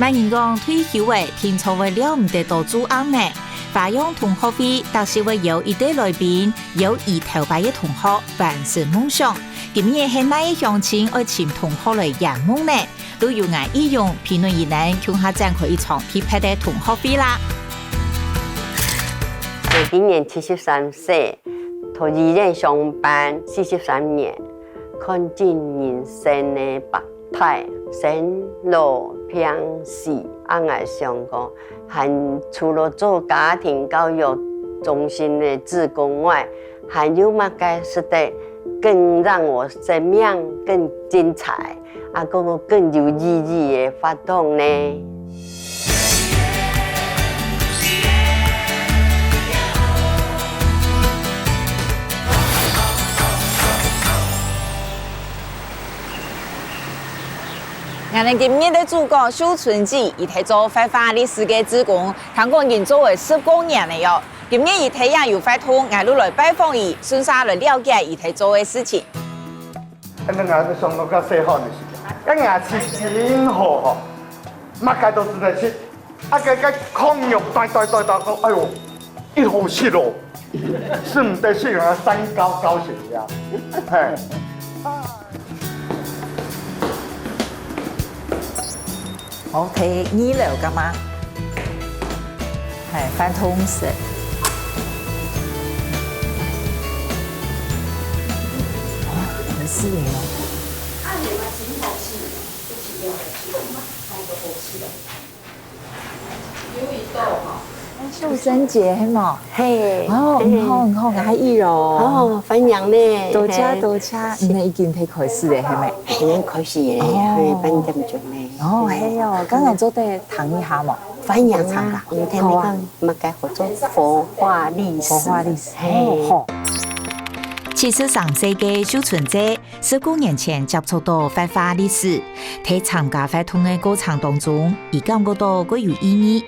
万人讲退休的听错为了唔得到主案呢。花样同学会到时会有一对来宾，有意头摆嘅同学完成梦想。今日係哪一鄉親愛請同學來圓夢呢？都要挨應用評論員能向下展開一場匹配的同學會啦。我今年73歲，頭一年上班43年，看盡人生的百態，生老病死，我想講，還除了做家庭教育中心的志工外，還有乜嘅是得更讓我生命更精彩，更有意義的活動呢？我哋今日的主角秀春姐，伊係做發花歷史嘅志工，香港已做為10多年了喲。今日伊睇也有發通，我來拜訪伊，順勢來了解伊睇做嘅事情。咱牙都上到較細漢的時候，咱牙齒真好吼，乜界都真係切，個控肉大，哎呦，一口氣咯，是唔得是人三高血壓，嘿。我睇2樓㗎嘛，係發通式。很適應哦。按你們前後期一起聊的，其實嘛，還有個後期的。有一道哈，秀珍姐係嘛？嘿，哦，很好，我意咯。哦，分享呢，多謝，你已經睇開始咧，係咪？係開始嘅，係分點鐘咧。哦，係哦，剛才做得談一下嘛，分享啊，我聽你講，乜嘅合作佛化歷史，好。73歲嘅秀春姐，19年前接觸到發花歷史，喺參加發通嘅過程當中，伊感覺到佢有意義。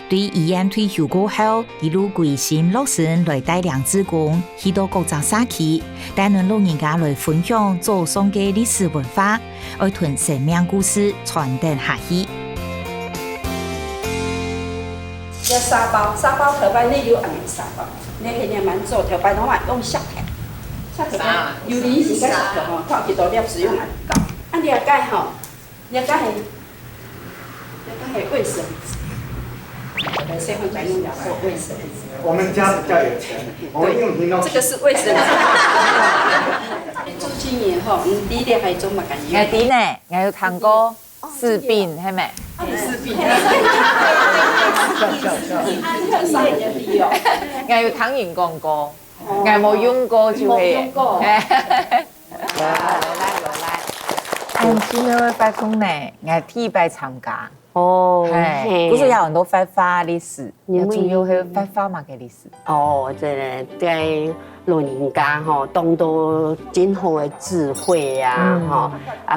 對醫院退休過後，一路歸心落身來帶領志工去到各個社區，帶領老人家來分享祖上嘅歷史文化，愛屯生命故事傳遞下去。這沙包頭擺你有按沙包，你係你蠻做頭擺攏話用削嘅，削嘅有啲是個削嘅吼，看幾多粒使用嚟搞。啊，了解吼，了解係衛生紙。社會專用叫做衛生紙。我們家比較有錢，我們用聽到。這個是衛生紙。做今年吼，第一年係做乜嘢？我啲呢，我有聽過士兵係咪？士兵。我有聽人講過，我冇用過就係。冇用過。來。今日發通呢，我第一擺參加。哦，係，嗰時有很多發花歷史，主要係發花嘛嘅歷史。哦，即老人家吼，當到今後嘅智慧啊，吼，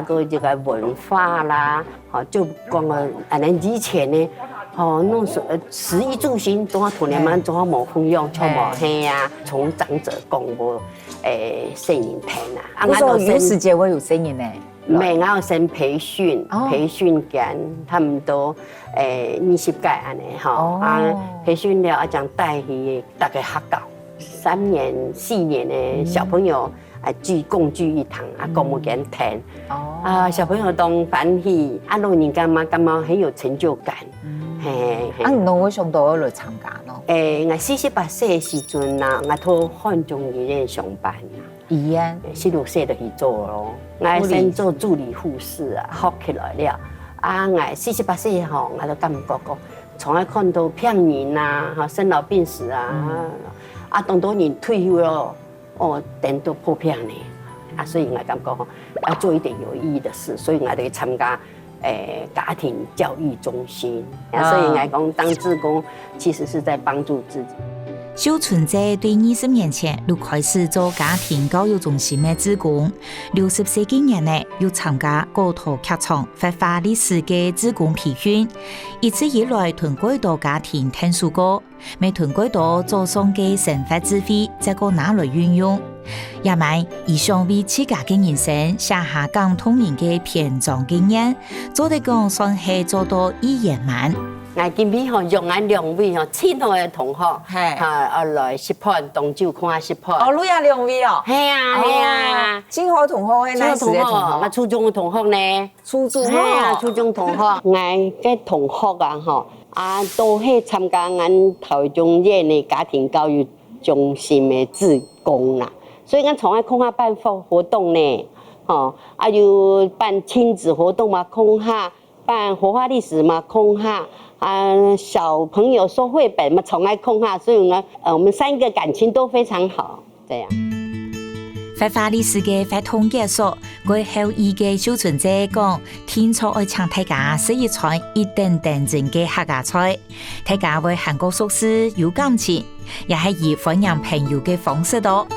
個這個文化啦，吼，就講個以前呢，吼，弄食衣住行都要同你們做好冇分用，做冇係啊，從長者講過攝影片啊，嗰時候有時間會有攝影呢。沒，我有先培訓間，他們都20屆安尼吼，培訓了啊，將帶去大概學校3年4年的小朋友共聚一堂啊，講冇見聽，小朋友都歡喜，老人家嘛感覺很有成就感，侬會上到來參加咯？我48歲時陣啦，我到漢中醫院上班啦。醫院46歲就去做咯，我先做助理護士啊，學起來了。我48歲後，我就感覺講，從來看到病人啊，生老病死啊，當到人退休了，等到破病呢，所以我感覺要做一點有意義的事，所以我就去參加家庭教育中心。所以我講當志工，其實是在幫助自己。小春姐对20年前就开始做家庭教育中心的志工，60岁几年内又参加高头剧场发花历史的志工培训，一直以来同几多家庭听说过，每同几多做上嘅生活智慧，再个拿来运用。也咪以上为自家嘅人生写下感动人嘅篇章经验，做得讲算系做到一圆满。我今天吼用俺两位吼亲好的同学，嘿来食饭，同酒看食饭。哦，你也两位哦？系啊系啊，真好同学的，初中同学，我初中的同学呢？初中系啊，初中同学，我嘅同學啊吼，都係參加俺台中縣的家庭教育中心的志工啦，所以俺從來空下辦活動呢，有辦親子活動嘛，空下。辦活化歷史嘛，空下小朋友說繪本嘛，從來空下，所以呢，我們3個感情都非常好，這樣。發花歷史嘅發通結束，過後伊嘅小春姐講，天初愛請大家食一餐一頓頓正嘅客家菜，大家為韓國熟識有感情，也係以歡迎朋友嘅方式度。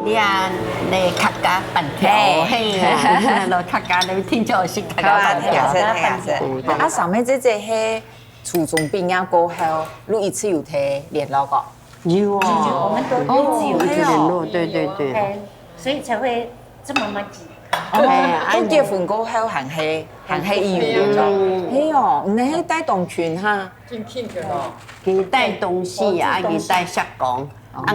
你嚟客家飯條，係啊，嚟客家你聽咗識客家飯條。啊，上面這係初中畢業過後，你一次有睇聯絡過？有啊，我們都一直聯絡，對，所以才會這麼默契。都結婚過後行係醫院咗，係哦，你係帶動群哈？真慶嘅咯，佢帶東西啊，佢帶石講，我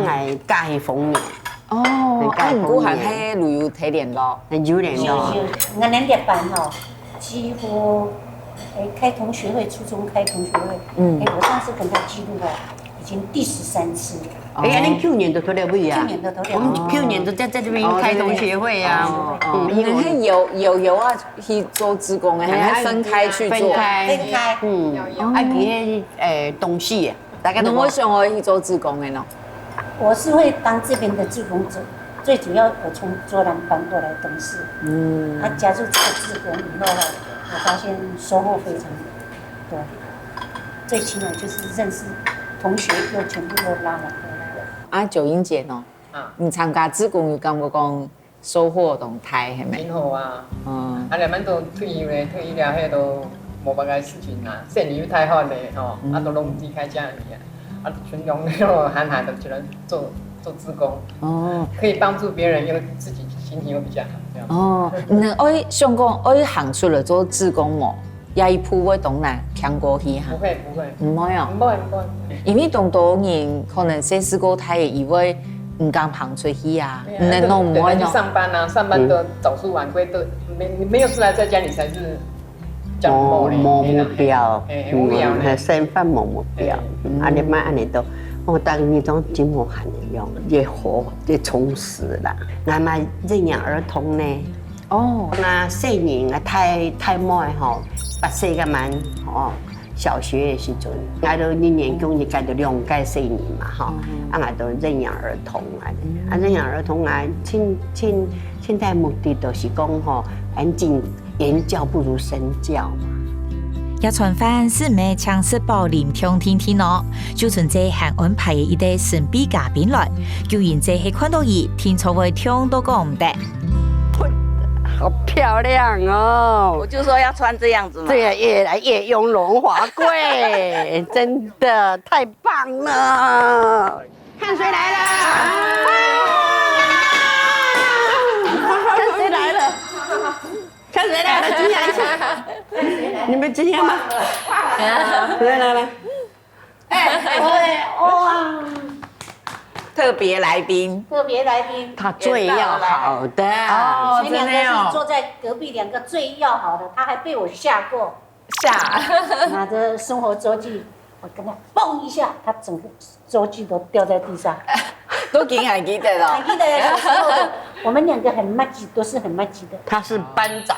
加去封面。哦，唔過行係旅遊睇聯絡，有聯絡。我2年半哈，幾乎開同學會，初中開同學會，我上次跟他記錄了，已經第13次。哎呀，你去年都嚟未啊？去年都嚟。我們去年都在這邊開同學會啊。你係有啊去做志工嘅，係分開去做。分開。佢東西，大家都。我想我去做志工嘅咯。我是會當這邊的志工者，最主要我從卓蘭搬過來董事，加入這個志工以後，我發現收穫非常多，最起碼就是認識同學又全部都拉回來了。九英姐喏，你參加志工有感覺講收穫同大係咪？真好啊！你們都退休咧，退休了，迄都無別個事情啦，生意又太好咧，都攏離開家裡啊。群眾那種喊喊的，覺得做志工，可以幫助別人，又自己心情又比較好，這樣。哦，你愛想講愛行出來做志工冇？也一鋪會當然聽過去哈？不會，唔會啊？唔會。因為當多人可能細時個太以為唔敢行出去啊，你弄唔會咯。上班啊，上班都早出晚歸，都沒有出來，在家裡才是。冇目標，身份冇目標，你媽安尼都，我當你種真無閒的用，也活也充實啦。那麼認養兒童呢？那細年太慢吼，8歲個蠻小學的時陣，我都1年級就改到2屆4年嘛吼，我都認養兒童認養兒童現在目的就是講吼，言教不如身教嘛。一餐飯是咩請食飽連聽聽咯，小春姐還安排一對神秘嘉賓來，叫人姐係看到伊天初會聽都講唔得。好漂亮哦！我就說要穿這樣子嘛。對啊，越來越雍容華貴，真的太棒了！看誰來了？看誰來了？看誰來了？驚訝一下！你們驚訝嗎？來！哇！特別來賓，他最要好的哦，前2個是坐在隔壁2個最要好的，他還被我嚇過，拿着生活週記，我跟他嘣一下，他整個週記都掉在地上，都還記得了。還記得小時候的，我們2個很默契，都是很默契的。他是班長，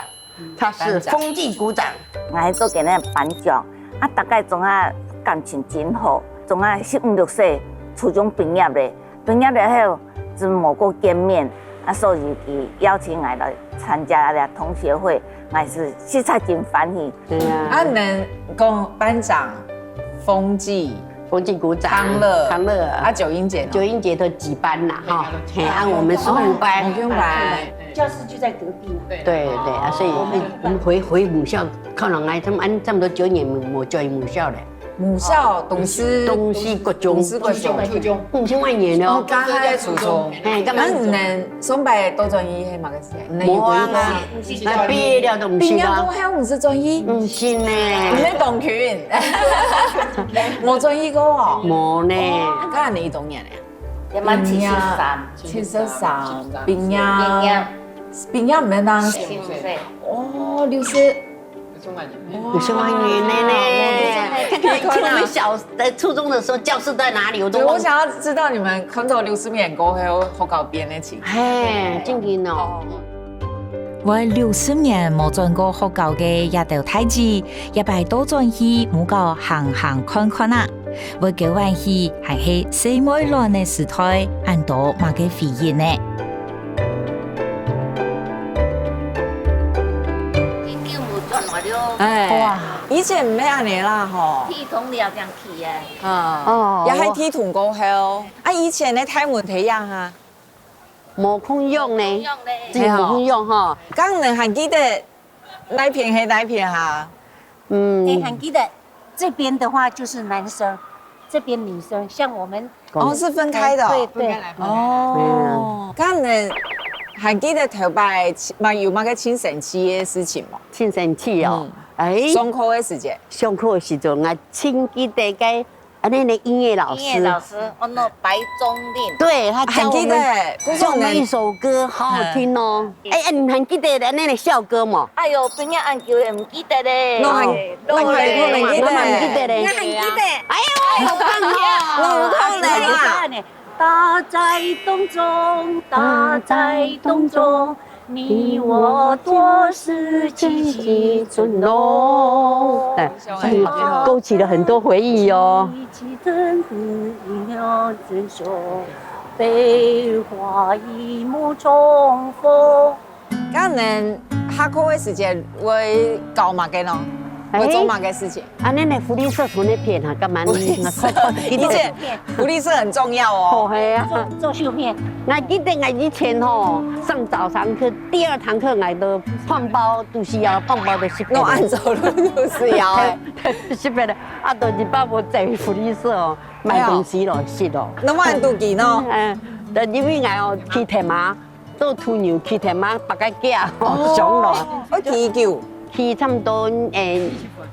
他是風紀股長，我係做今日班長，大概總啊感情真好，總啊15、16歲，初中畢業咧。畢業了後就冇過見面，所以伊邀请我来参加了同学会，我是实在真欢喜。对啊。啊，能讲班长、风纪、鼓掌，康乐啊，九英姐呢，九英姐的几班呐？哈，按我们15班，教室就在隔壁嘛。对啊，所以我们回母校，可能俺差不多9年没教母校嘞。母校董事国中，5千万年了。刚开初中，干嘛唔能双百多专业系嘛个是？冇啊，那毕业了都唔是啦。毕业还唔是专业？唔是呢。唔係同群，冇專業個哦。冇呢。今年你多年咧？你們73，畢業唔係當時。哦，60。50万元呢？看我们在初中的时候，教室在哪里？我想要知道你们看到60年過後學校變嘅情況。嘿，真嘅哦。我60年冇轉過學校嘅一條太子，一擺多轉去冇個行看看啊！我嘅關係係喺四妹亂嘅時代，按到乜嘅回憶呢？哎，哇！以前唔係安尼啦，吼。鐵桶了這樣去嘅。哦，又係鐵桶過後。啊，以前咧睇門睇樣啊，冇空用呢，真係冇空用哈。剛能還記得哪片係哪片哈？你還記得這邊的話就是男生，這邊女生，像我們哦是分開的。對。哦，剛能。還記得頭擺有乜個慶生期嘅事情嗎？慶生期哦，上課嘅時間。上課嘅時陣，我親記得個那音樂老師。音樂老師，我那白中令。對，他教我們一首歌，好好聽哦。哎，你還記得那個校歌嗎？哎呦，邊個按叫唔記得咧？我唔記得咧。我唔記得。哎呦，好棒哦！我唔記得。大在洞中，大在洞中，你我多是奇迹尊龙。哎，勾起了很多回憶哦。悲花一幕重逢。咁能下課嘅時間會搞乜嘅咯？會做乜嘅事情？啊，那福利社團那片啊，幹嘛？以前福利社很重要哦。係啊，做繡片。我記得我以前吼上早堂課，第2堂課我都胖包都是要胖包的10塊。我按走路都是要誒，10塊的。啊，都是爸爸在福利社哦買東西咯，是咯。那我按都記咯。但因為我哦騎鐵馬，做鴕鳥騎鐵馬，把個腳哦上落。我騎球。去差不多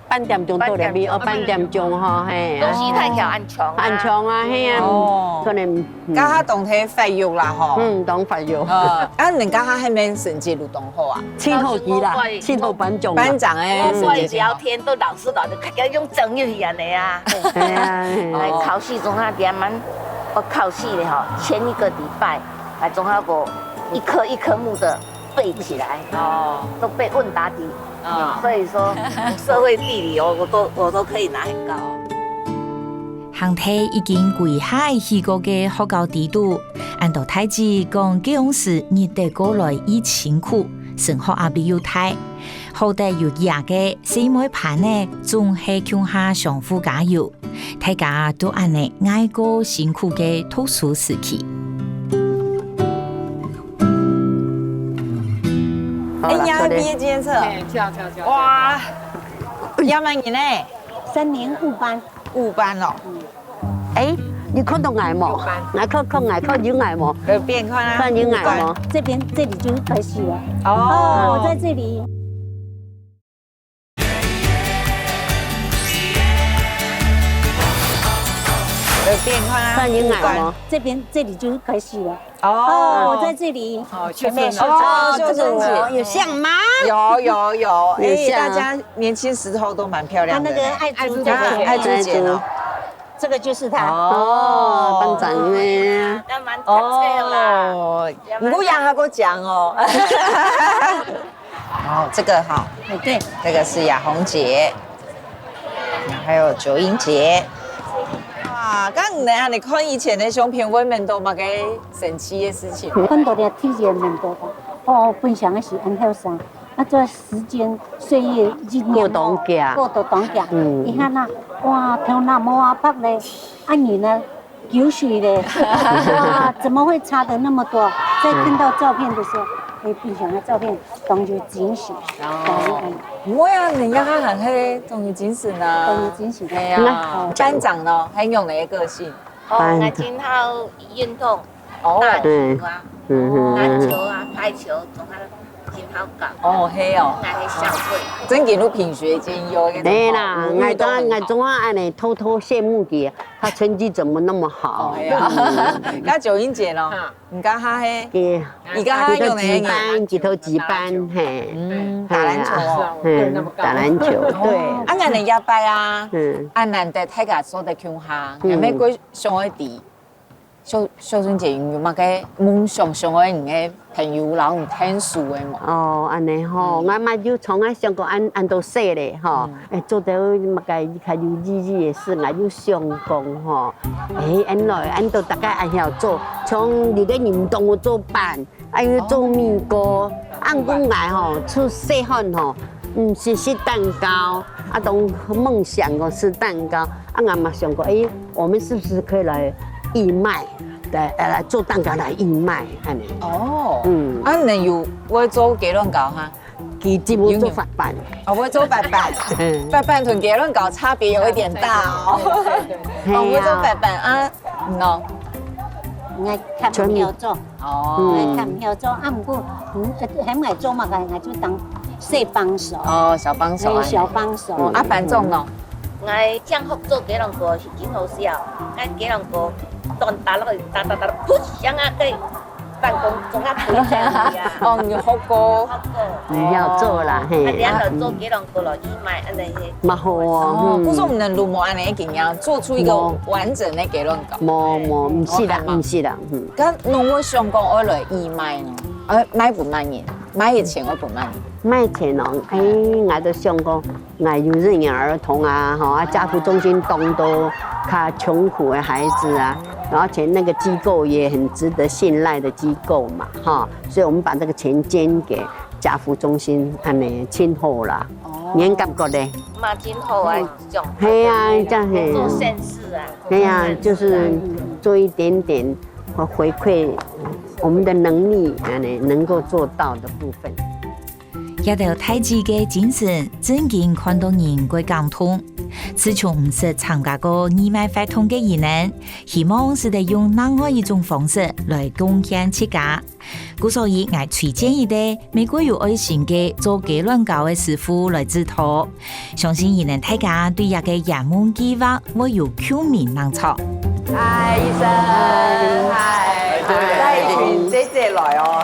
半點鐘到那邊，半點鐘哈，嘿。東西太橋按牆。按牆啊，嘿啊。可能。家下當體發育啦，嗬。當發育。啊，人家下係咪成績都當好啊？7號級啦，7號班長。班長誒，我聊天都老師就較用正語言嚟啊。係啊。嚟考試中下點樣？我考試咧哈，前一個禮拜來中下個一科目的背起來，都背問答題。所以說社會地理我都可以拿很高。行體已經跪下去過嘅學校地圖，按照太子講這樣時日得過來以辛苦，生活也比較大，好得有嘢嘅四妹盤呢，總係強下相互加油，大家都按呢挨過辛苦嘅讀書時期。哎呀，畢業檢測，跳！哇，要滿年呢3年5班，5班咯。哎，你看到矮冇？矮看有矮冇？邊看啊？看有矮冇？這裡就開始了。哦，我在這裡。邊看啊？看有矮冇？這裡就開始了。哦，我在這裡。哦，全面哦，這個我有像嗎？有，哎，大家年輕時候都蠻漂亮的。他那個愛珠姐哦，這個就是他。哦，班長呢？哦，唔好讓他給我講哦。哦，這個好。對，這個是雅紅姐，還有九英姐。哇，哇，咁你看以前的相片，我们都冇个神奇的事情。很多的体验蛮多的。哦，分享的是很后生，这时间岁月一年过当家，过到当家。你看那，哇，头那么啊白嘞，你呢9岁嘞，哇，怎么会差的那么多？在看到照片的时候，分享的照片，当就惊喜。我呀，人家他很黑，终于惊喜呢。终于惊喜。哎呀，班长呢，很有你的个性。我今好运动，打球啊，篮球啊，排球，总还真好搞。哦，嘿哦，还是小队。真给你品学兼优。对啦，我总安尼偷偷羡慕你，他成绩怎么那么好？哎呀，那九英姐呢？你跟他嘿，你跟他用哪个？几头几班嘿，打篮球哦，打篮球对。啊，人家拜啊，难得大家做得强下，有咩过上一地？小春节有乜嘅梦想上嘅人嘅朋友老唔聽書嘅嘛？哦，安尼吼，我嘛就從啊想講按到說咧吼，做到乜嘅較有意義嘅事，我就想講吼，按到大家按曉做，從你嘅運動我做班，要做面歌，按講來吼，出細漢吼，是食蛋糕，當夢想個吃蛋糕，我嘛想過，我們是不是可以來義賣？來做蛋糕來義賣，安尼。哦，你有會做幾卵糕哈？其實我做法辦，我做法辦，法辦同幾卵糕差別有一點大哦。我做法辦啊，no，我看唔曉做，哦，看唔曉做，不過還唔係做嘛，我就當小幫手。哦，小幫手。小幫手。班長呢？我將學做幾卵糕是真好笑，我幾卵糕。打落去，打，噗！像啊個辦公做啊配上去啊。哦，你學過？唔要做啦，嘿。然後做幾兩個落義賣，安尼嘅。蠻好哦。可是我們的如冇安尼經驗，做出一個完整的幾卵糕。冇，唔是啦，唔是啦。咁我想講我來義賣呢，賣不賣嘢？賣嘅錢我不賣。賣錢哦，我都想講，我有認養兒童啊，哈，家扶中心幫到較窮苦的孩子啊。而且那個機構也很值得信賴的機構嘛，哈，所以我們把這個錢捐給家扶中心，安尼親好啦。你感覺咧？嘛真好啊，種。係啊，這樣係。做善事啊。對啊，就是做一點點回饋我們的能力，安尼能夠做到的部分。一條太極嘅精神，真經看到人會感通。自從唔是參加過義賣活動嘅人呢，希望是得用另外一種方式來貢獻自家。故所以我推薦一啲美國有愛心嘅做幾卵糕嘅師傅來指導，相信伊能大家對一個圓夢計劃會有共鳴能錯。嗨，醫生，嗨，帶一群姐姐來哦。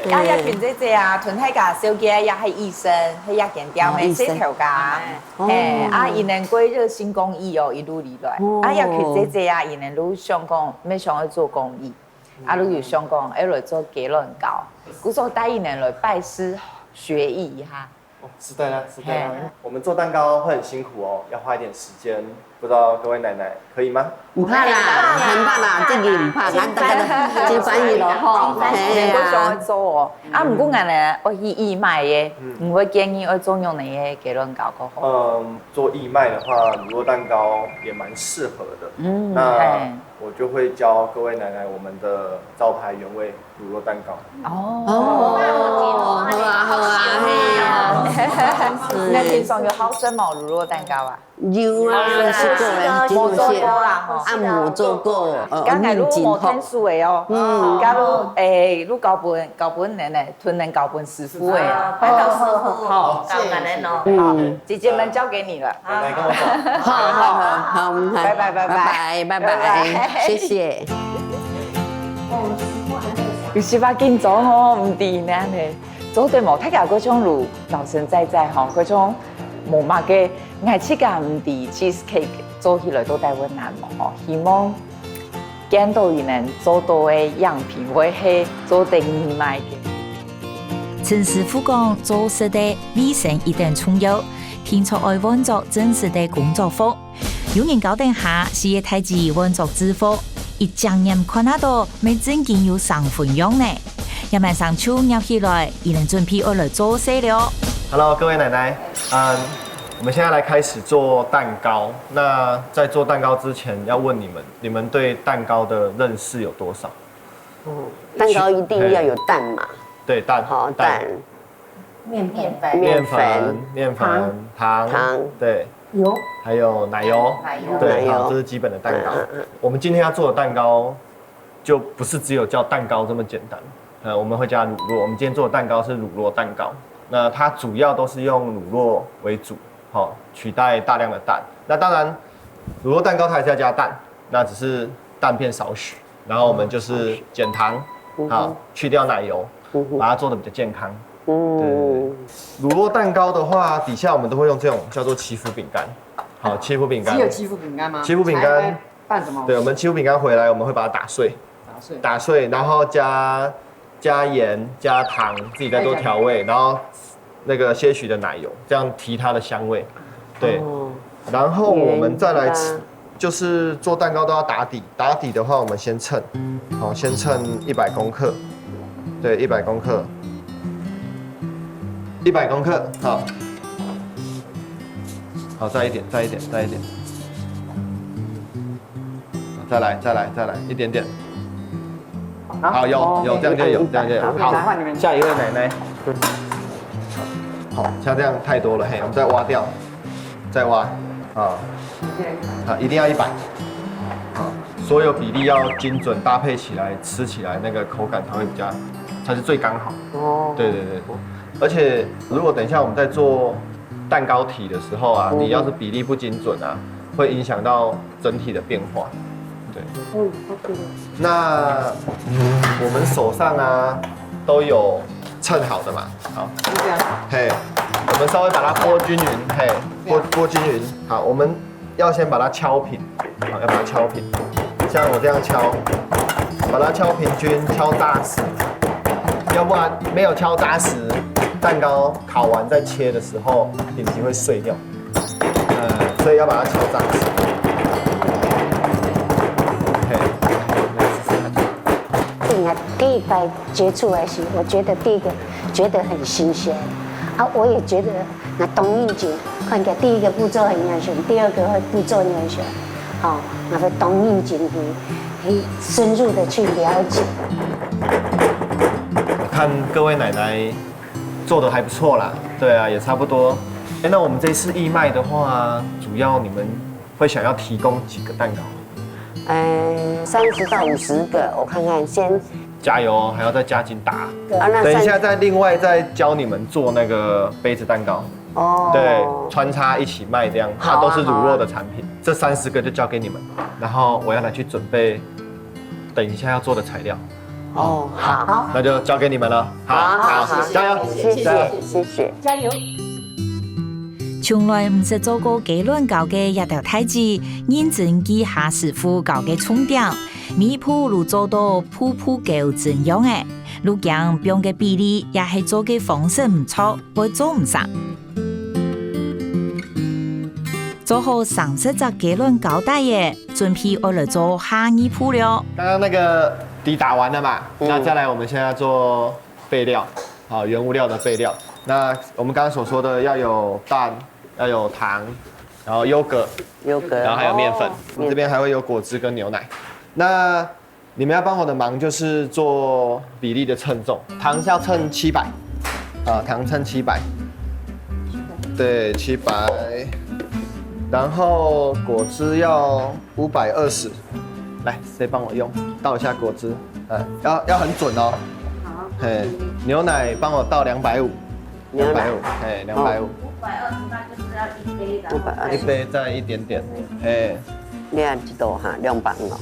一群姐姐啊，屯喺家小姐也係醫生，喺一間店嘅洗頭家。伊能過熱心公益哦，一路嚟來。一群姐姐啊，伊能都想講，咩想去做公益，都有想講，來做幾卵糕。故所帶伊能來拜師學藝一下。是的啦，是的啦。我們做蛋糕會很辛苦哦，要花一點時間。不知道各位奶奶可以嗎？唔怕啦，很怕啦，這個唔怕，咱大家都真歡喜咯，吼。係啊，想去做哦。唔過人呢，我義賣嘅，唔會建議我做用你嘅幾卵糕個好。做義賣的話，乳酪蛋糕也蠻適合的。那我就會教各位奶奶我們的招牌原味乳酪蛋糕。好啊，那天上有好食冇乳酪蛋糕啊？有啊，試過啦，冇做過啦，按冇做過，梗係你冇聽書嘅哦，假如你教本人咧，屯人教本師傅嘅，快到師傅，好，教人哋咯。姐姐們交給你了，來跟我走。好，拜拜，謝謝。有時話見咗我唔掂呢，做對冇睇下嗰種路老實在在嗬，嗰種冇乜嘅藝術感唔掂 cheesecake 做起來都帶溫難嘛嗬，希望見到伊能做到嘅樣品會係做定義賣嘅。陳師傅講做事的衛生一定重要，聽出愛揾做真實的工作服。有人搞定下，是一太子温作之福，一将人看得到，没真见有上分样呢。一晚上秋鸟起来，已经准备来做事了。Hello， 各位奶奶，我们现在来开始做蛋糕。那在做蛋糕之前，要问你们对蛋糕的认识有多少？蛋糕一定要有蛋嘛？对，蛋，好蛋，面粉、糖，对，油，还有奶油，对，好，这是基本的蛋糕。我们今天要做的蛋糕，就不是只有叫蛋糕这么简单。我们会加乳酪。我们今天做的蛋糕是乳酪蛋糕。那它主要都是用乳酪为主，取代大量的蛋。那当然，乳酪蛋糕它还是要加蛋，那只是蛋变少许。然后我们就是减糖，好，去掉奶油，把它做的比较健康。对，乳酪蛋糕的话，底下我们都会用这种叫做戚夫饼干。好，戚夫饼干。只有戚夫饼干吗？戚夫饼干拌什么？对，我们戚夫饼干回来，我们会把它打碎，然后加盐、加糖，自己再做调味，然后那个些许的奶油，这样提它的香味。对，然后我们再来吃，就是做蛋糕都要打底。打底的话，我们先称，好，先称100公克，对，100公克，100公克，好，好，再一点，好，再来，一点点。好，有，这样就有。好，下一位奶奶。好，像这样太多了，嘿，我们再挖掉，再挖，好，一定要100，好，所有比例要精准搭配起来，吃起来那个口感才是最刚好。哦，对，而且如果等一下我们在做蛋糕体的时候啊，你要是比例不精准啊，会影响到整体的变化。对，那我们手上啊都有称好的嘛，好，就这样，嘿，我们稍微把它拨均匀，嘿，拨均匀，好，我们要先把它敲平，好，要把它敲平，像我这样敲，把它敲平均，敲扎实，要不然没有敲扎实，蛋糕烤完再切的时候饼皮会碎掉，所以要把它敲扎实。第一摆接触的时候，我觉得第一个觉得很新鲜，我也觉得那东印景，看起来第一个步骤很严谨，第二个步骤严谨，那个东印景很深入的去了解。我看各位奶奶做的还不错啦，对啊，也差不多。那我们这次义卖的话，主要你们会想要提供几个蛋糕？30到50个，我看看先。加油哦，还要再加紧打。等一下再另外再教你们做那个杯子蛋糕。哦。对，穿插一起卖这样，它都是乳酪的产品。这30个就交给你们，然后我要拿去准备等一下要做的材料。哦，好。那就交给你们了。好，加油！谢谢，加油！从来唔是做过鸡卵糕嘅一条太子，认真记下师傅教嘅重点，米铺如做到铺够正样嘅，如讲用嘅比例也係做嘅方式唔錯，會做唔上。做好30隻雞卵糕帶嘢，準備我嚟做下一鋪了。剛剛那個底打完了嘛，那再來我們現在做備料，好，原物料的備料。那我們剛剛所說的要有蛋。要有糖，然後優格，然後還有麵粉。我們這邊還會有果汁跟牛奶。那你們要幫我的忙就是做比例的稱重，糖是要稱700，糖稱700，對，700。然後果汁要520，來，誰幫我用？倒一下果汁，要很準哦。好。嘿，牛奶幫我倒250，250，嘿，250。520就是要1杯的，1杯再一點點，你按幾多哈？2磅哦。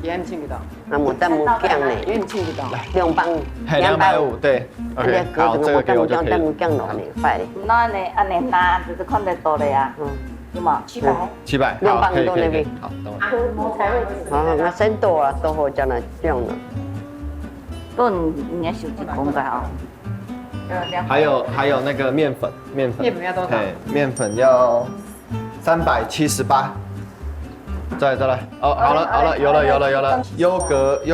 幾錢幾多？冇得冇降呢。幾錢幾多？2磅，250，對。OK， 好，這個給我就可以。冇降落嚟，快啲。那安尼拿就是看得到的呀，對嘛？700，好，可以，好，等我。好，那先多啊，多好將來降了。都你手機講的哦。還有那個麵粉，麵粉要多少？麵粉要378，再来，哦，好了，有了，优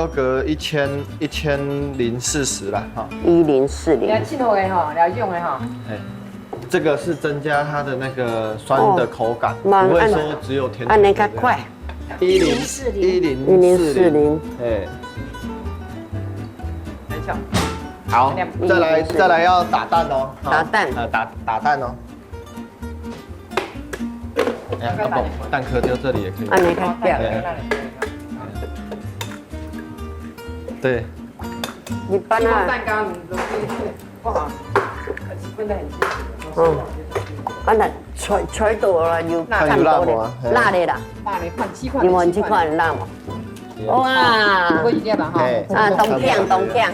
格1040啦，哈1040。了7号的哈，了用的哈。哎，这个是增加它的那个酸的口感，不会说只有甜。按那个快1040，哎，没错。好，再来要打蛋哦，打蛋，打蛋哦。哎呀，蛋壳丢这里也可以。按那个掉。对。一般啊。蛋糕不好，分得很清楚。啊那吹多了就看到了，辣的啦。辣的看7块。你闻这款辣嘛？哇！不一样吧哈。啊，冻酱。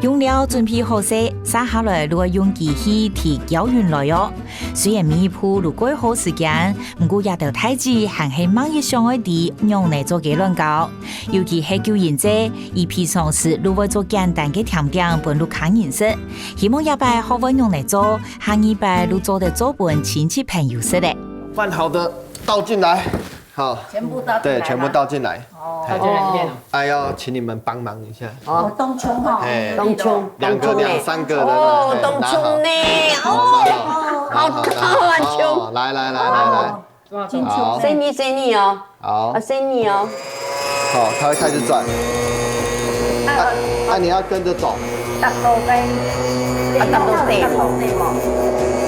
用料准备好些，撒下来如果用机器提搅匀来哟。虽然米铺如果好时间，不过也得太子还是忙一上爱地用来做鸡卵糕，尤其是叫人者，伊平常时如果做简单嘅甜点，本路看颜色，希望一摆好运用来做，下一摆如做的做本亲戚朋友食的。拌好的倒进来，好，全部倒进来。对，全部倒进来。倒进来里面哦。哎，要请你们帮忙一下。哦，冬葱哈，冬葱2个2、3个的。哦，冬葱呢？哦，好大葱。来。好，生你哦。好，生你哦。好，它会开始转。你要跟着走。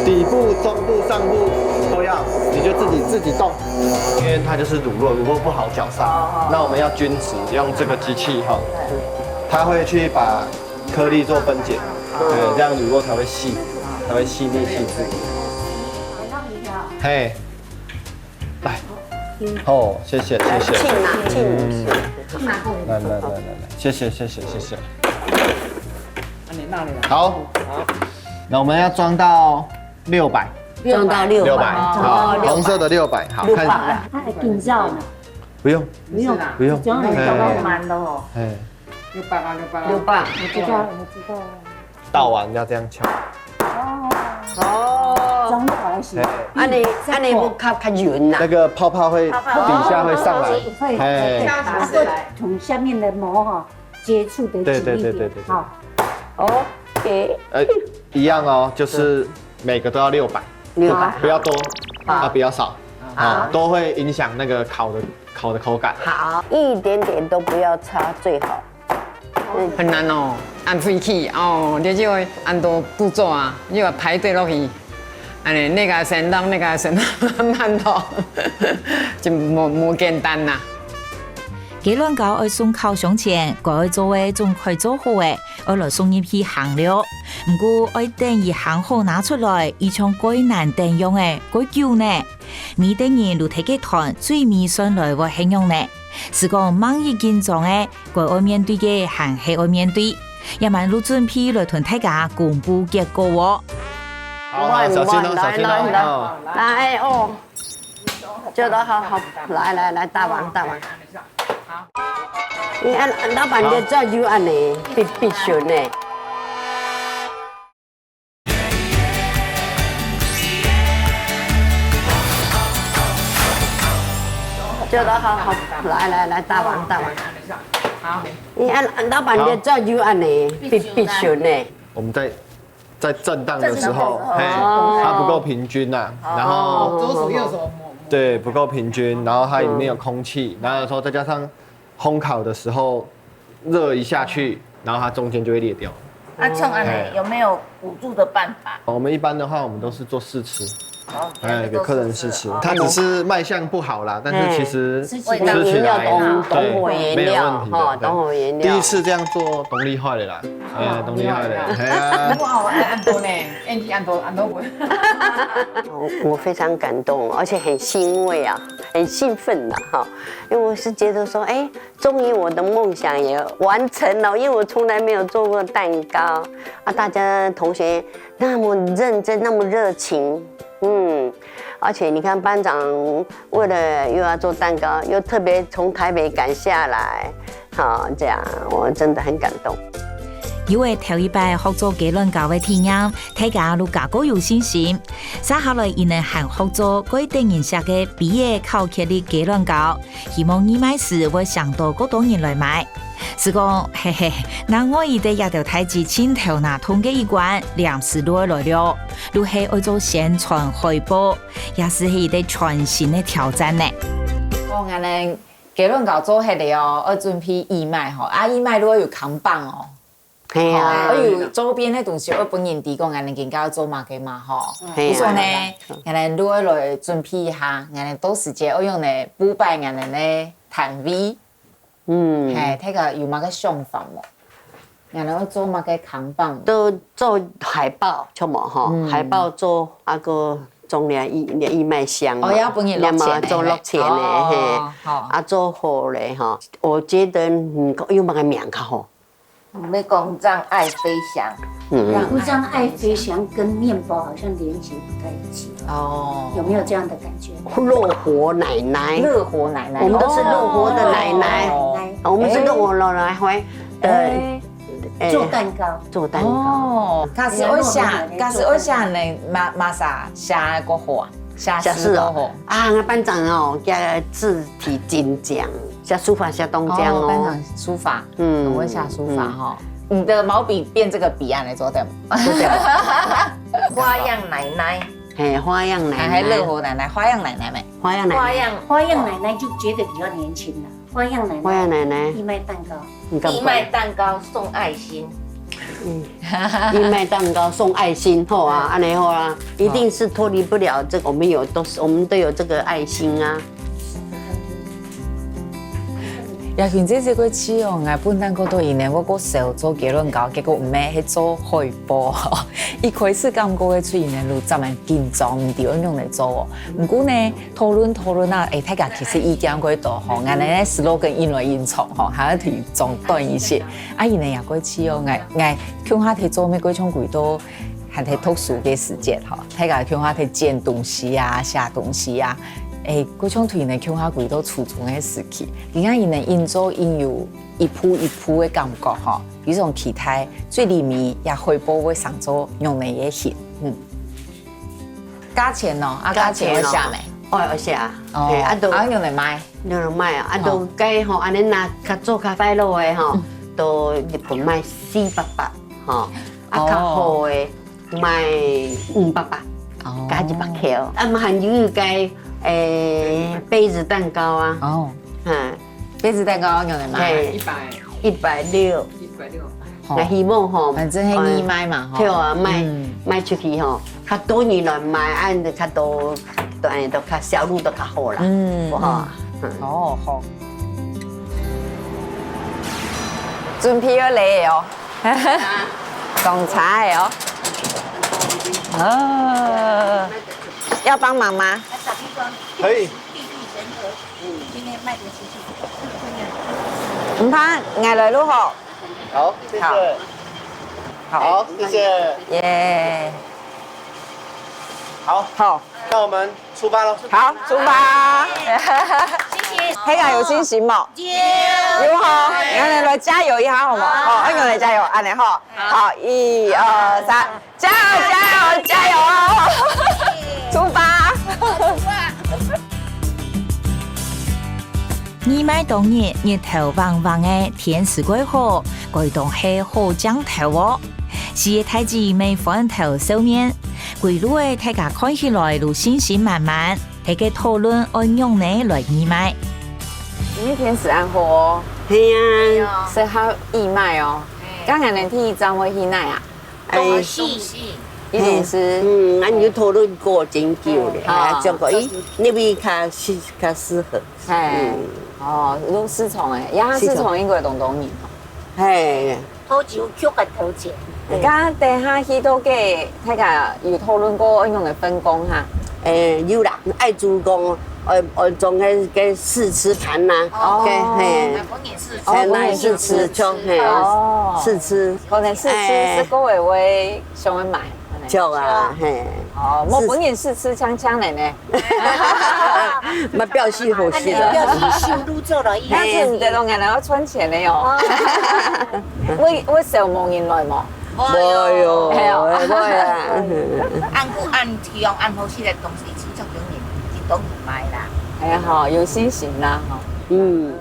底部、中部、上部都要，你就自己动，因为它就是乳酪不好搅散。那我们要均值，用这个机器哈，它会去把颗粒做分解，对，这样乳酪才会细，才会细腻细致。嘿，来，哦，谢谢。庆来，谢谢。好，那我们要装到600，装到600，好，红色的600，好看。它还紧绕呢。不用，这样很慢的哦。哎，600，我知道。倒完要这样敲。装好来洗。按你不较匀呐。那个泡泡会底下会上来，哎，它会从下面的膜哈接触的紧一点。对。好。OK。一样哦，就是每个都要600，不要多啊，不要少，啊，都会影响那个烤的口感。好，一点点都不要差最好。很难哦，按飞起哦，你就会按多步骤啊，你要排队落去，那个先当，慢到，就冇简单呐。鸡卵糕要送烤箱前，该做的仲快做好的，要来送入去烘了。不过要等伊烘好拿出来，伊像改难等用的，改久呢。米等人如睇嘅团最米上来会形容呢。是讲忙已经装的，该要面对嘅还是要面对。也蛮如准备来同大家公布结果哦。好，小心哦，来哦，做得好，来，大王。你按老板的这就按呢，必须呢。做得好，来，大王。好。你按老板的这就按呢，必须呢。我们在震荡的时候，它不够平均呐，然后左手右手对不够平均，然后它里面有空气，然后有时候再加上烘烤的时候热一下去，然后它中间就会裂掉。那像安内有没有辅助的办法？我们一般的话，我们都是做试吃。给客人试吃，它只是卖相不好啦，但是其实吃起来懂火原料哈，懂火原料。第一次这样做，懂厉害的啦，懂厉害的，哎呀，不好按多呢，按多滚。我非常感动，而且很欣慰啊，很兴奋呐哈，因为我是觉得说，哎，终于我的梦想也完成了，因为我从来没有做过蛋糕啊，大家同学那么认真，那么热情。而且你看班长为了又要做蛋糕，又特别从台北赶下来，好，这样我真的很感动。因为头一摆合作结论高的体验，大家都加个有信心。接下来伊能还合作规定人下嘅毕业考级的结论高，希望你买时会想到更多人来买。是讲，嘿嘿，那我伊哋也条太极前头那通嘅一关，临时都会来了，都系爱做宣传汇报，也是一个全新的挑战呢。我安尼结论搞做迄个哦，要准备义卖吼，啊义卖如果有扛棒哦。系啊，我有周边的东西，我本人提供，安尼更加做嘛个嘛吼。你说呢？安尼如果来准备一下，安尼多时间我用来补办安尼咧摊位。嘿，睇个有嘛个想法无？安尼我做嘛个扛棒？都做海报，出冇吼，海报做啊个种义卖箱，哦，要本人落钱的，做落钱的嘿，啊做好嘞哈。我觉得有嘛个名较好。要讲让爱飞翔，让爱飞翔跟面包好像连接不在一起哦，有没有这样的感觉？乐活奶奶，乐活奶奶，我们都是乐活的奶奶，我们是乐活的奶奶的做蛋糕，做蛋糕。哦，假使我写呢，马啥写个好啊？写诗哦，啊，班长哦，加字体精讲。写书法写东江哦，班长书法，我会写书法哈。你的毛笔变这个笔啊，来做的，花样奶奶，嘿，花样奶奶，还乐活奶奶，花样奶奶没？花样奶奶，花样奶奶就觉得比较年轻了。花样奶奶，花样奶奶，义卖蛋糕，义卖蛋糕送爱心。义卖蛋糕送爱心，好啊，安尼好啊，一定是脱离不了这个，我们都有这个爱心啊。也群这个试用啊，本单个都因为我个小做结论高，结果唔咩去做汇报吼。一开始感觉嘅出现路这么紧张，唔对用来做哦。不过呢，讨论啊，大家其实意见过多吼，俺哋咧 slogan 因为因错吼，还要提中断一些。啊，因为也过试用，我向下提做咩鬼冲鬼都。还提特殊嘅时间吼，大家向下提捡东西啊，写东西啊。嗰种团呢，向下几多储存的时期，而家因呢因做因有一铺一铺的感觉吼，有种期待最里面也汇报会上做用的也行，价钱哦，价钱会写没？会写，啊都用来卖，用来卖啊，都该吼，安尼拿较做较快乐的吼，都日本卖400八吼，啊较好的卖500八，加100块，啊嘛还有该。杯子蛋糕啊，杯子蛋糕用来卖160，那希望吼，反正係義賣嘛，對啊，賣出去吼，較多人來買，按較多，都較銷路都較好啦，好啊，哦好，準備要嚟哦，種茶哦，要幫忙嗎？可以。今天卖点出去。唔怕，挨來咯嗬。好，謝謝。好，謝謝。耶。好。好，那我們出發咯。好，出發。謝謝。大家有信心冇？有好，我哋來加油一下好冇？好，我哋加油，安尼好。好，1、2、3，加油，加油，加油！出發。義賣當日日頭旺旺的天時鬼好，該當係好將頭喎。是太子未翻頭收面，規路的大家看起來都信心滿滿，係個討論按用呢來義賣。今天天時安好哦，係啊，適合義賣哦。剛才你第一張會去哪啊？東西。一種是，俺有討論過真久咧，結果那邊較適合。哦，都試從誒，也試從應該東年。係。頭酒腳嘅頭前。而家地下去到嘅，大家有討論過用嚟分工嚇。有啦，愛主公，種個試吃盤啦，那也是吃，種試吃，可能試吃是個位會想去買。種啊，嘿。哦，我本人是吃枪枪的呢。嘛表示好事表示修路做了，但是唔得拢眼要存钱的哦。我小梦人来嘛。无哟，系哦，无啦。按提供按好些的东西，亲像永远一都唔买啦。哎呀，好有心型啦，哈。嗯。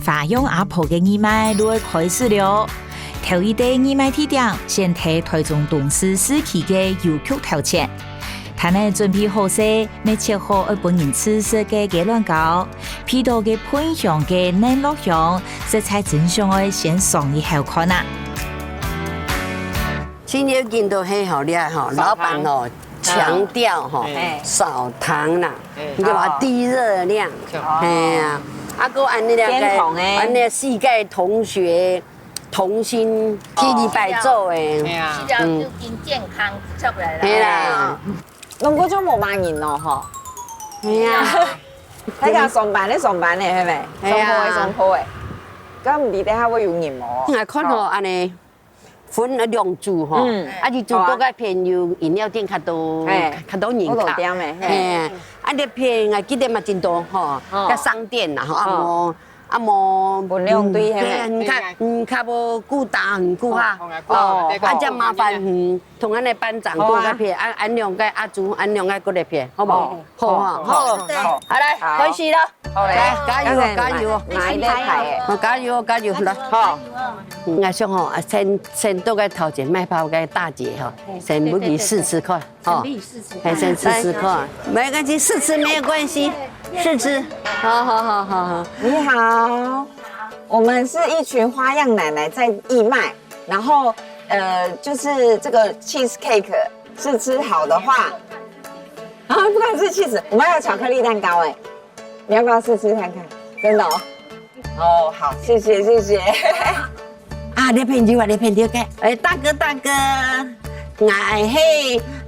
花样阿婆嘅义卖都会开始了。头一代义卖地点先提台中董事时期嘅邮局头前，他呢准备好势，要切好日本人吃食嘅鸡卵糕，皮到嘅喷香嘅嫩肉香，食材真相爱先上一后看啊。今天见到黑好叻哈，老板哦强调哈少糖啦，你就话低热量，哎呀，啊个按那个按那世界同学同心替你摆做诶，是条就更健康，出来啦。系啦，拢嗰种无骂人咯，吼。系啊，睇下上班咧，上班咧，係咪？係啊上鋪嘅。咁唔知底下會有人冇？我看到安尼。分量煮吼，啊，你煮多个偏有饮料店较多人點嘿，啊，你偏啊，记得嘛真多吼，甲商店啦吼，啊无分量对嘿，较无顾大顾下，哦，啊，这麻烦同安尼班长多个偏，安良个阿朱，安良个过来偏，好不好？好，好来，开始了，好嘞，加油，加油，哪一台？加油，加油，来，好。我想吼，先到个头前卖包个大姐吼，先不给40块，哦，还先40块，没关系，4吃没有关系，4吃，好。你好，我们是一群花样奶奶在义卖，然后就是这个 cheese cake 是吃好的话，啊，不敢吃 cheese， 我们还有巧克力蛋糕哎，你要不要试吃看看？真的哦，哦好，谢谢。啊，你偏掉嘅，哎，大哥，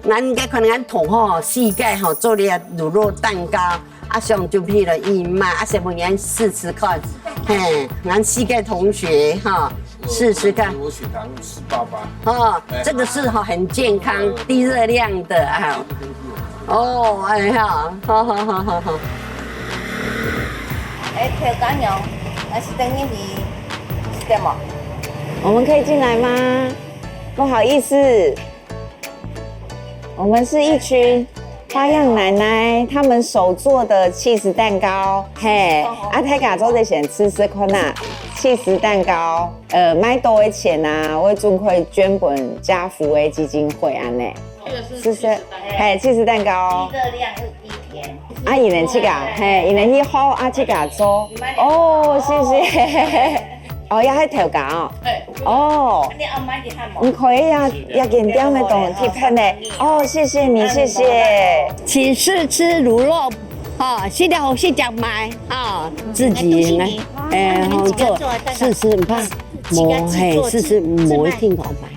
咱个看咱同吼世界吼做了乳酪蛋糕，啊上就批了义卖，啊什么人40块，嘿，咱世界同学哈，40块。我血糖148。哦，这个是哈很健康、低热量的啊。哦，哎呀，好。哎，调干油，还是等你是点么？我们可以进来吗？不好意思，我们是一群花样奶奶，他们手做的cheese蛋糕。嘿，啊，太家做的先吃看呐，cheese蛋糕，买多的钱啊，我准会捐本家福的基金会安内。是，嘿，cheese蛋糕。低热量又低甜。啊，伊能去个，嘿，伊能去好啊去个做。哦，谢谢。哦，要喺調價哦。你要買啲漢堡。唔可以啊，要點點嘅東西配呢。哦，謝謝你，謝謝。請試吃乳酪，哈，現在好現場買，哈，自己來，好做，試試唔怕，冇嘿，試試冇一定好買。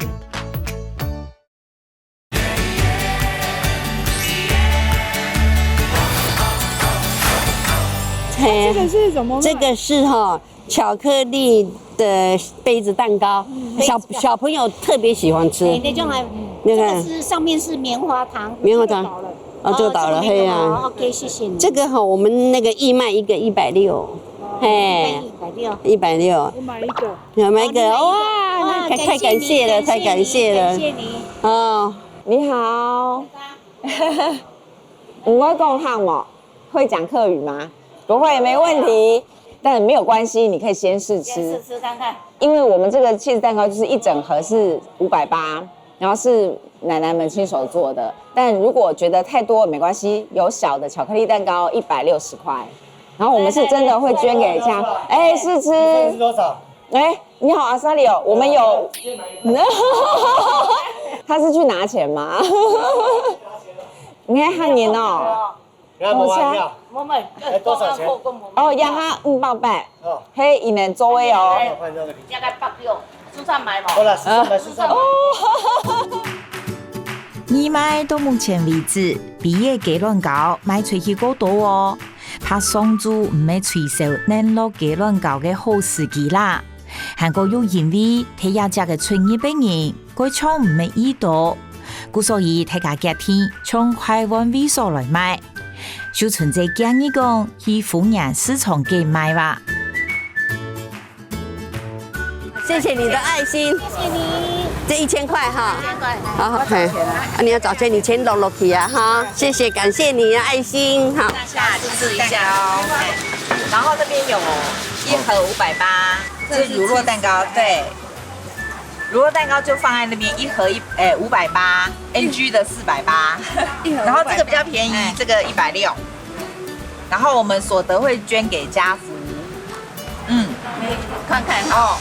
这个是什么？这个是哈巧克力的杯子蛋糕，小朋友特别喜欢吃。那种还，这个是上面是棉花糖。棉花糖。哦，这个倒了，嘿呀。OK， 谢谢你。这个哈，我们那个义卖一个160，嘿，160。我买一个。要买一个，哇，太感谢了，太感谢了。谢谢你。哦，你好。唔会讲汉吗？会讲客语吗？不会，没问题，但没有关系，你可以先试吃。试吃看看。因为我们这个cheese蛋糕就是一整盒是580，然后是奶奶们亲手做的。但如果觉得太多没关系，有小的巧克力蛋糕160块。然后我们是真的会捐给这样，哎，试吃。是多少？哎，你好，阿萨里哦，我们有。他是去拿钱吗？你看汉年哦。我们多少钱？哦，压哈580。哦，嘿，一年做的哦。大概160，蔬菜买嘛。好了，13买。义卖到目前为止，毕业鸡卵糕卖出去够多哦，怕商主唔会催售嫩肉鸡卵糕嘅好时机啦。韩国又因为睇亚家嘅春意病人，佢廠唔会遇到。故所以大家隔天從台灣味所來買。就存在建議講去湖南市場給賣吧。谢谢你的爱心，谢谢你，这1000块哈。 1000块。好，嘿，你要找这你钱落去啊哈，谢谢，感谢你的爱心，好。下试一下哦。然后这边有1盒580，这是乳酪蛋糕，对。乳酪蛋糕就放在那边，1盒580，NG 的480，然后这个比较便宜，这个160。然后我们所得会捐给家福。看看哦。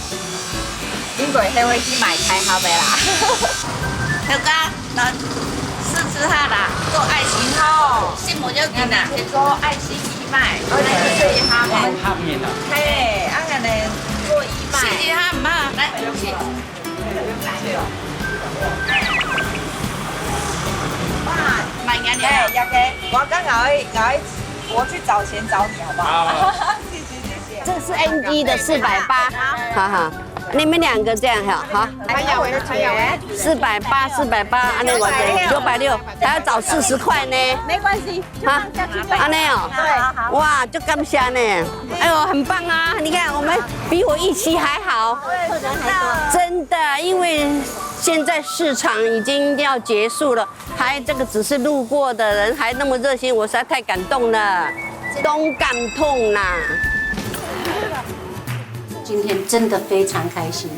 因为黑会去买开好的啦。大家来试试下啦，做爱心哦，心冇要紧啦，做爱心义卖，来试一下嘛。他面了。嘿，安尼做义卖。试一下唔好，来，哇，买眼的。哎，亚哥，我去找钱找你好不好？谢谢。这是 NG 的480，好好。你们2个这样哈，好。还有480，安尼我660，还要找40块呢。没关系，好，安尼哦。对，哇，就感谢呢。哎呦，很棒啊！你看，我们比我预期还好。真的，因为现在市场已经要结束了，还这个只是路过的人还那么热心，我实在太感动了，都感动啦。今天真的非常开心，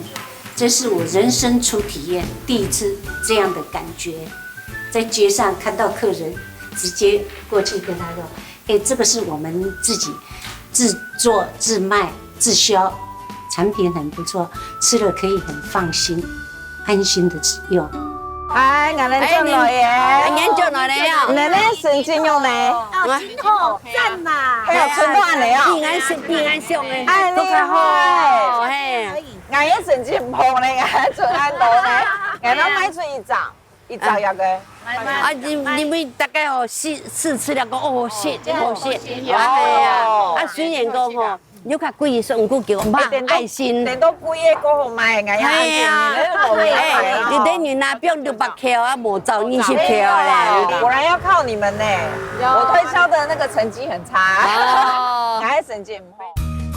这是我人生初体验，第一次这样的感觉。在街上看到客人，直接过去跟他说：“哎，这个是我们自己自做自卖自销，产品很不错，吃了可以很放心、安心的使用。”哎，俺们做来耶，研究来了呀，奶奶神经用呢，好赞嘛！还有春段的哦，平安上的，哎，厉害，嘿，俺也神经唔好呢，俺春安多呢，俺都买出一兆亚个。啊，你们大概哦试吃了个哦，谢，哦，啊，虽然讲吼。你较贵，所以唔过叫我爱心。电都贵的，过好买，俺也爱心。你等于那边600块啊，无找20块嘞。果然要靠你们呢，我推销的那个成绩很差，俺神经唔好。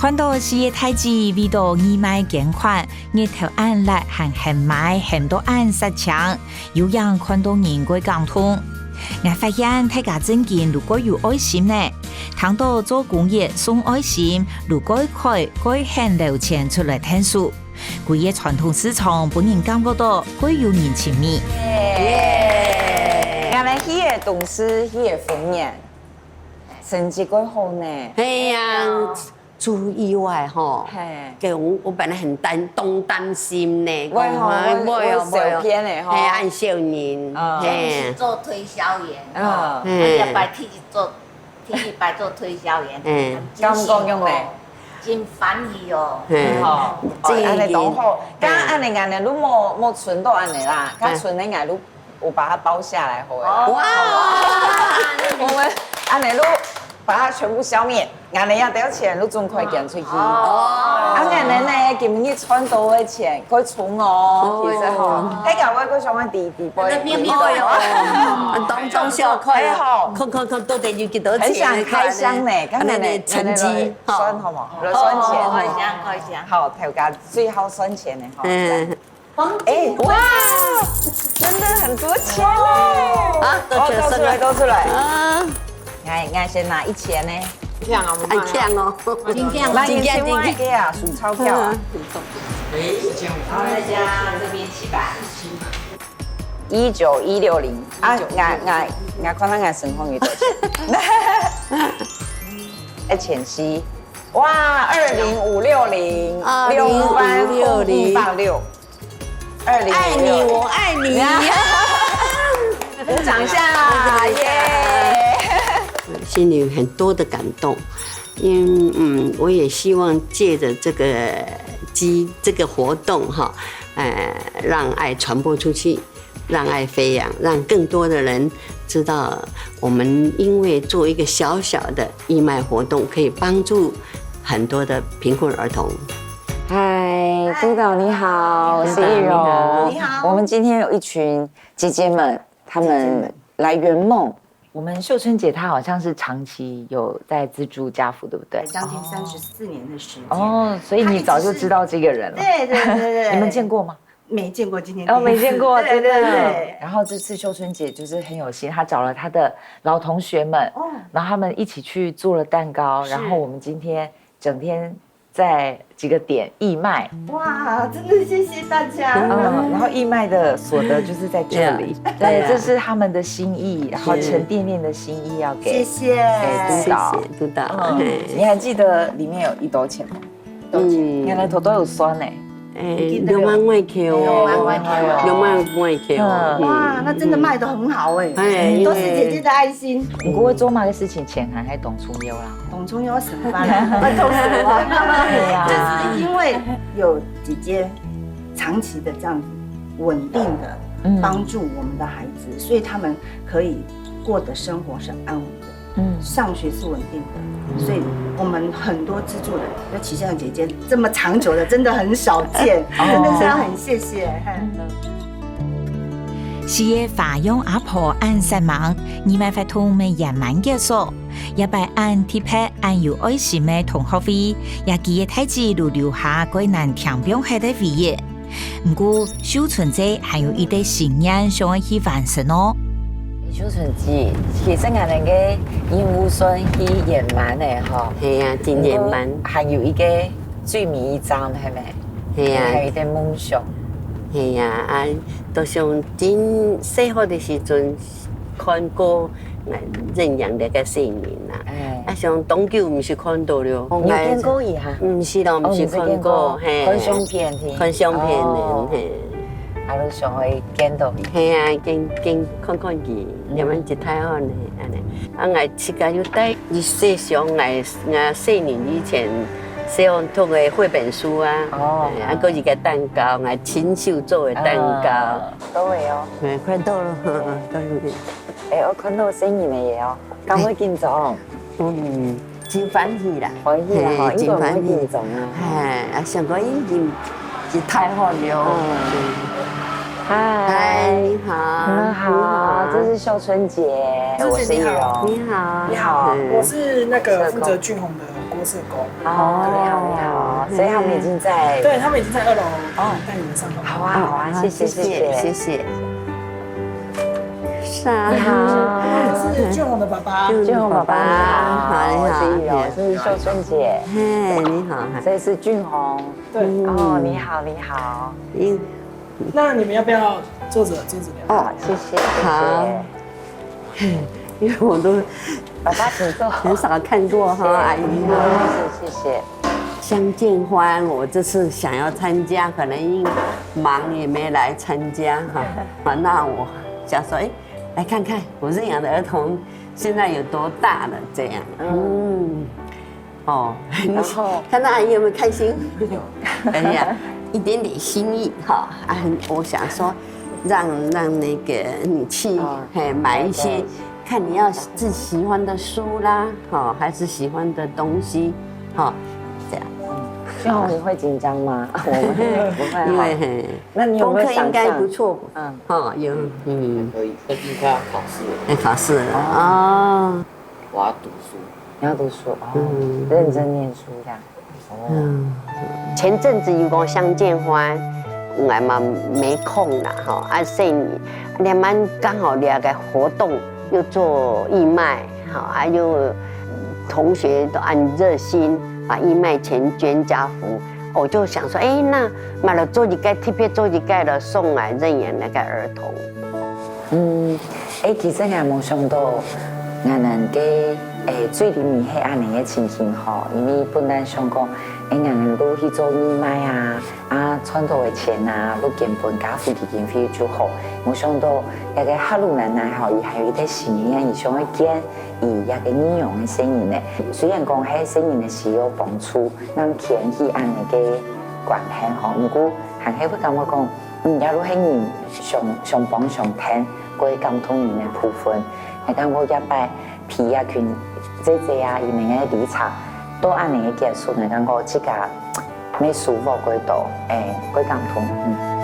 看到事业太子味道義賣捐款，日頭按來還很買很多按實強，有樣看到人鬼感通。我發現大家真見如果有愛心呢，談到做公益送愛心，如果可很留錢出來聽書，佢嘅傳統市場本人感覺到佢有人情味。原來佢嘅董事，佢嘅婚宴，成績鬼好呢。哎呀，出意外哈，给我本來很擔心呢，我小偏的哈，按少年，是做推銷員，禮拜天做推銷員，咁講用呢，真歡喜哦，安尼都好，咁安尼安尼，你冇存到安尼啦，咁存你安尼我把它包下來好誒，哇，我們安尼你把它全部消滅。俺哋要掉錢，你仲可以捐出去。哦，啊，俺哋呢，今日賺到嘅錢，佢存哦，其實吼，迄個我佢想揾弟弟輩，弟弟輩哦，當中小塊哦，看到底有幾多錢？很想開箱呢，咁你哋成績算好冇？來算錢，開箱，好，頭家最好算錢的哈。嗯，哎，哇，真的很多錢嘞！啊，都出來，啊，俺先拿1000呢。強哦，很強哦，真強，真強嘅啊，數鈔票啊。然後再加這邊70160啊，我看咱生活有多錢？1004，哇，20560，6班186，20560，愛你，我愛你，鼓掌下，耶！心里很多的感动，因我也希望借着这个活动哈，让爱传播出去，让爱飞扬，让更多的人知道，我们因为做一个小小的义卖活动，可以帮助很多的贫困儿童。嗨。督导你好，我是易柔。你好我们今天有一群姐姐们，她们来圆梦。我们秀春姐她好像是长期有在资助家福，对不对？将近34年的时间。哦，所以你早就知道这个人了。对。你们见过吗？没见过，今天哦，没见过，真的。对。然后这次秀春姐就是很有心，她找了她的老同学们，然后他们一起去做了蛋糕，然后我们今天整天在几个点义卖。哇，真的谢谢大家。然后义卖的所得就是在这里，对，这是他们的心意，然后沉甸甸的心意要给督导。你还记得里面有1斗钱吗？原来头都有酸呢。2万块钱哦，2万块钱哦。哇，那真的卖得很好哎，都是姐姐的爱心。你不会做嘛个事情前还懂葱油啦？懂葱油什么啦？拜托什么？就是因为有姐姐长期的这样子稳定的帮助我们的孩子，所以他们可以过的生活是安稳的，上学是稳定的，所以我们很多资助的，尤其像姐姐这么长久的，真的很少见，真的是要很谢谢。是嘅法用阿婆按善忙，你咪發通咪人民嘅數，一擺按貼拍按有愛心嘅同學會，也記嘅太子路留下歸難聽表係的回憶。唔過秀春姐還有一啲信念想要去完成哦。秀春姐，其實我哋嘅義務算去圓滿嘅嗬。係啊，真圓滿。還有一個最尾一站係咪？係啊，還有一啲夢想。係啊，都想真細個的時陣看過認養的個青年啦。像東九唔是看到了。有見過伊哈？唔是咯，唔是看過。看相片添。看相片嘅。啊，你想去見到伊？係啊，見看佢，因為真太好呢，安尼。啊，我自家要帶一些上我4年以前。希望讀嘅繪本書啊，啊，嗰一個蛋糕，我親手做嘅蛋糕，都會哦。快到咯，都有。我看到新年嘅嘢哦，咁會見咗。真歡喜啦，歡喜啦，應該會見咗啊。啊，上個已經是太好了。嗨，你好，你们好，这是秀春姐，我是易柔。你好，你好，我是那个负责俊宏的郭社工。哦，你好，你好，所以他们已经在，对他们已经在2楼带你们上楼。好啊，好啊，谢谢，谢谢，谢谢。你好，是俊宏的爸爸，俊宏爸爸，好，我是易柔，这是秀春姐。嘿，你好，这是俊宏。对，哦，你好，你好。那你们要不要坐着聊？哦，谢谢，好。因为我都爸爸请坐，很少看过哈，阿姨。谢谢。相见欢，我这次想要参加，可能因忙也没来参加哈。那我想说，来看看我认养的儿童现在有多大了，这样。然后看到阿姨有没有开心？哎呀。一点点心意哈啊！我想说，让那个你去买一些，看你要自己喜欢的书啦，还是喜欢的东西，这样。俊宏，你会紧张吗？我们不会，因为那你有没有想象？功课应该不错，有，可以。最近快要考试了。考试了哦。我要读书。你要读书哦，认真念书这样。前阵子有个相见欢，我嘛没空啦哈，所以你们刚好两个活动又做义卖，还有同学都按热心把义卖钱捐家福，我就想说，那买了做一个特别做一个了送来认养那个儿童。其實我冇想到，我能嘅最裡面係安尼嘅情形吼，因為本來想講，我能攞去做義賣賺到嘅錢攞捐本家福基金會就好。冇想到一個客路奶奶吼，伊還有一啲信念，伊想去捐伊一個義用嘅生意咧。雖然講喺生意咧是有幫助，咱錢去安尼嘅關係吼，不過還係會感覺講，假如係人上幫上聽，嗰啲交通員嘅部分，係感覺一擺皮群姐姐伊哋嘅理查都按你嘅結束，係感覺即個没舒服，过度，过感痛。